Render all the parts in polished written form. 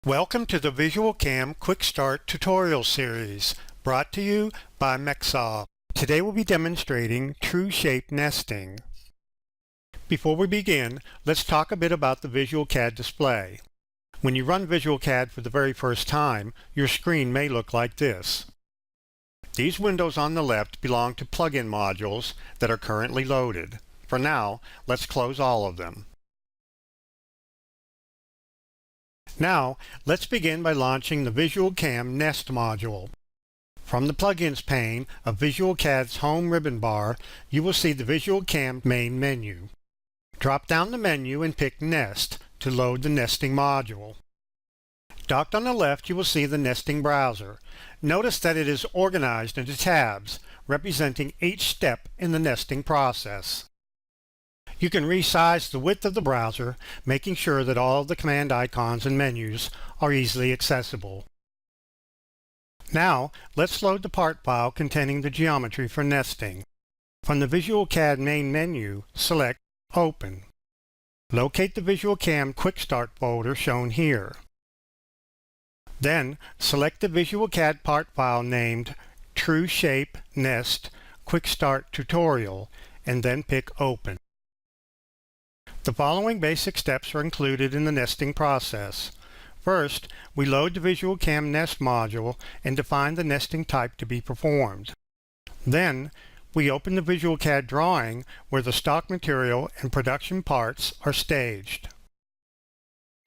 Welcome to the VisualCAM Quick Start tutorial series, brought to you by MecSoft. Today we'll be demonstrating true shape nesting. Before we begin, let's talk a bit about the VisualCAD display. When you run VisualCAD for the very first time, your screen may look like this. These windows on the left belong to plugin modules that are currently loaded. For now, let's close all of them. Now, let's begin by launching the VisualCAM Nest module. From the Plugins pane of VisualCAD's home ribbon bar, you will see the VisualCAM main menu. Drop down the menu and pick Nest to load the nesting module. Docked on the left, you will see the nesting browser. Notice that it is organized into tabs, representing each step in the nesting process. You can resize the width of the browser, making sure that all of the command icons and menus are easily accessible. Now, let's load the part file containing the geometry for nesting. From the VisualCAD main menu, select Open. Locate the VisualCAM Quick Start folder shown here. Then, select the VisualCAD part file named True Shape Nest Quick Start Tutorial, and then pick Open. The following basic steps are included in the nesting process. First, we load the VisualCAM Nest module and define the nesting type to be performed. Then, we open the VisualCAD drawing where the stock material and production parts are staged.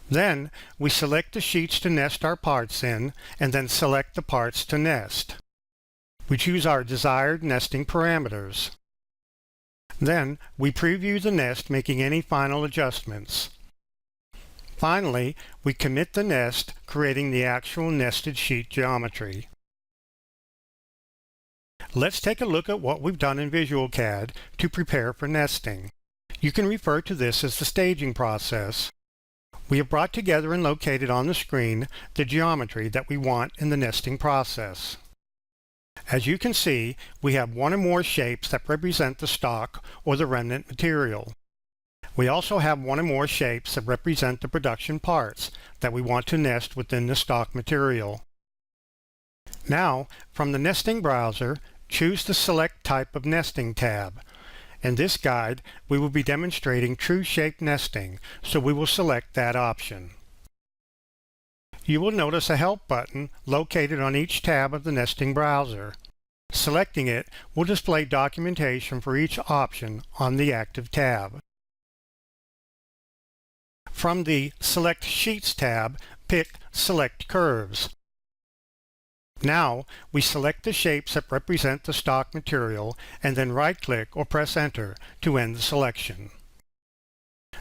Then, we select the sheets to nest our parts in, and then select the parts to nest. We choose our desired nesting parameters. Then, we preview the nest, making any final adjustments. Finally, we commit the nest, creating the actual nested sheet geometry. Let's take a look at what we've done in VisualCAD to prepare for nesting. You can refer to this as the staging process. We have brought together and located on the screen the geometry that we want in the nesting process. As you can see, we have one or more shapes that represent the stock or the remnant material. We also have one or more shapes that represent the production parts that we want to nest within the stock material. Now, from the nesting browser, choose the Select Type of Nesting tab. In this guide, we will be demonstrating true shape nesting, so we will select that option. You will notice a Help button located on each tab of the nesting browser. Selecting it will display documentation for each option on the active tab. From the Select Sheets tab, pick Select Curves. Now, we select the shapes that represent the stock material and then right-click or press Enter to end the selection.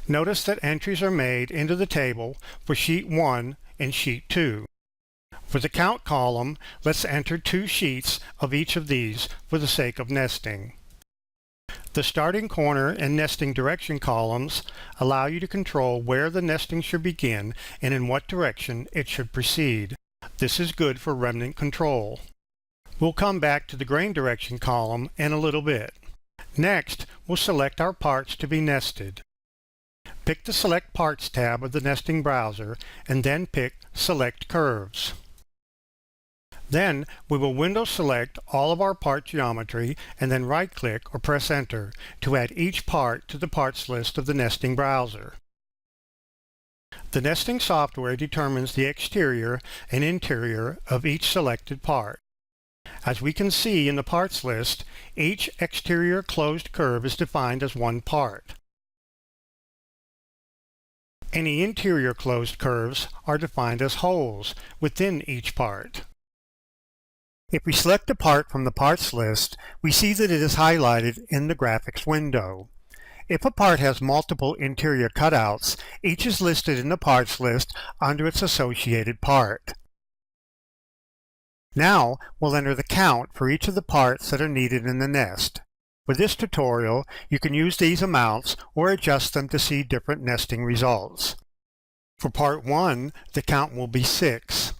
Notice that entries are made into the table for Sheet 1 and Sheet 2. For the Count column, let's enter 2 sheets of each of these for the sake of nesting. The Starting Corner and Nesting Direction columns allow you to control where the nesting should begin and in what direction it should proceed. This is good for remnant control. We'll come back to the Grain Direction column in a little bit. Next, we'll select our parts to be nested. Pick the Select Parts tab of the nesting browser and then pick Select Curves. Then we will window select all of our part geometry and then right-click or press Enter to add each part to the parts list of the nesting browser. The nesting software determines the exterior and interior of each selected part. As we can see in the parts list, each exterior closed curve is defined as one part. Any interior closed curves are defined as holes within each part. If we select a part from the parts list, we see that it is highlighted in the graphics window. If a part has multiple interior cutouts, each is listed in the parts list under its associated part. Now, we'll enter the count for each of the parts that are needed in the nest. For this tutorial, you can use these amounts or adjust them to see different nesting results. For Part 1, the count will be 6.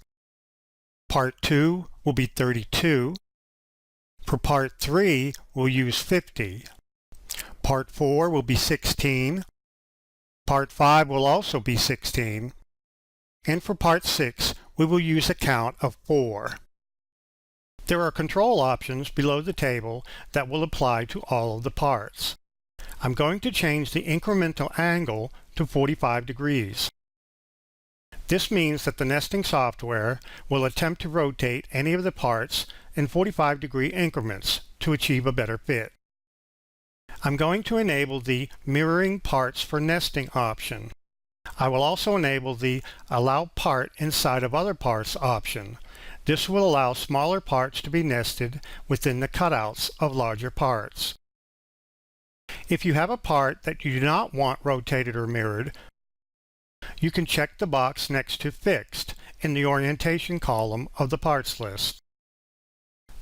Part 2 will be 32. For Part 3, we'll use 50. Part 4 will be 16. Part 5 will also be 16. and for part 6 we will use a count of 4. There are control options below the table that will apply to all of the parts. I'm going to change the incremental angle to 45 degrees. This means that the nesting software will attempt to rotate any of the parts in 45-degree increments to achieve a better fit. I'm going to enable the Mirroring Parts for Nesting option. I will also enable the Allow Part Inside of Other Parts option. This will allow smaller parts to be nested within the cutouts of larger parts. If you have a part that you do not want rotated or mirrored, you can check the box next to Fixed in the Orientation column of the parts list.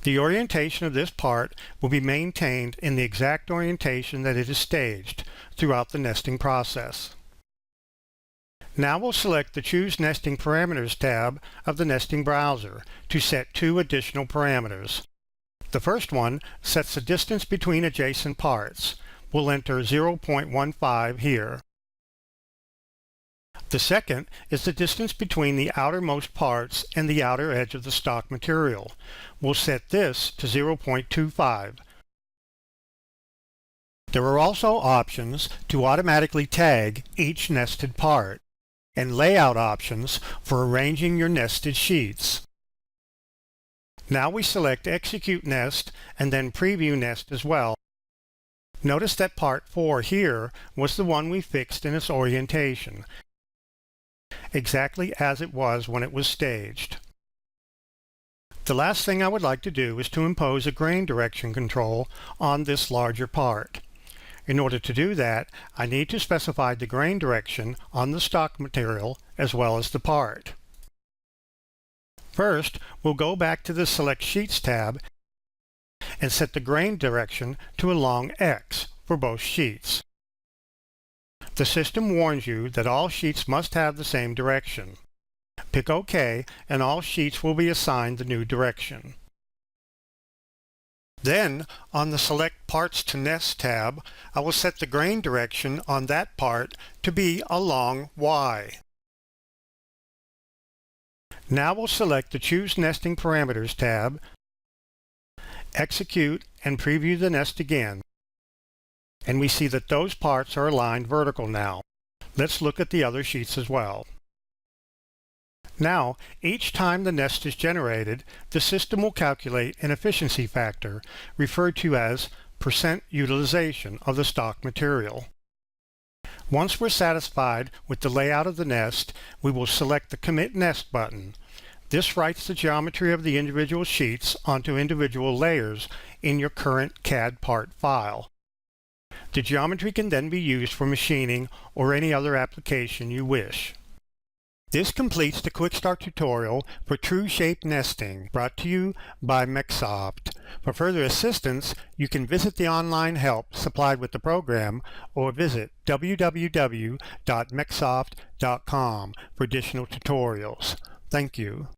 The orientation of this part will be maintained in the exact orientation that it is staged throughout the nesting process. Now we'll select the Choose Nesting Parameters tab of the nesting browser to set 2 additional parameters. The first one sets the distance between adjacent parts. We'll enter 0.15 here. The second is the distance between the outermost parts and the outer edge of the stock material. We'll set this to 0.25. There are also options to automatically tag each nested part, and layout options for arranging your nested sheets. Now we select Execute Nest and then Preview Nest as well. Notice that part 4 here was the one we fixed in its orientation, exactly as it was when it was staged. The last thing I would like to do is to impose a grain direction control on this larger part. In order to do that, I need to specify the grain direction on the stock material as well as the part. First, we'll go back to the Select Sheets tab and set the grain direction to a long X for both sheets. The system warns you that all sheets must have the same direction. Pick OK and all sheets will be assigned the new direction. Then, on the Select Parts to Nest tab, I will set the grain direction on that part to be a long Y. Now we'll select the Choose Nesting Parameters tab, execute and preview the nest again, and we see that those parts are aligned vertical now. Let's look at the other sheets as well. Now, each time the nest is generated, the system will calculate an efficiency factor, referred to as % utilization of the stock material. Once we're satisfied with the layout of the nest, we will select the Commit Nest button. This writes the geometry of the individual sheets onto individual layers in your current CAD part file. The geometry can then be used for machining or any other application you wish. This completes the Quick Start tutorial for True Shape Nesting, brought to you by MecSoft. For further assistance, you can visit the online help supplied with the program or visit www.mecsoft.com for additional tutorials. Thank you.